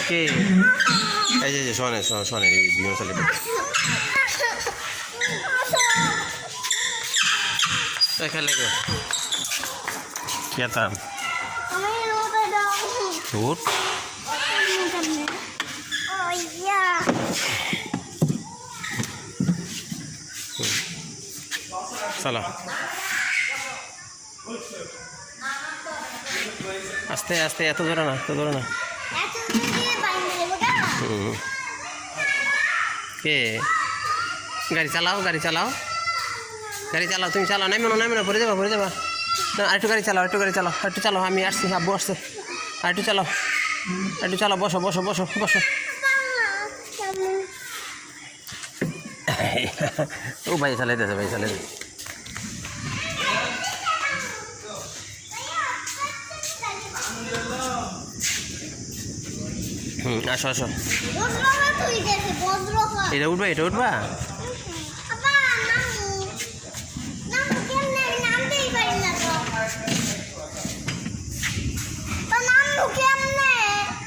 কে এই যে শোনে শোনে ভিডিও চালিয়ে খেলে কে কেতাম উঠ চলো আস্তে আস্তে এত জোরে না কে গাড়ি চালাও তুমি চালাও নামো না পড়ে যাবা না আরেকটু গাড়ি চালাও একটু চালাও আমি আসছি আব্বু আসছে আরেকটু চালাও বসো ও ভাই চালাইতেছে আসো এটা উঠবা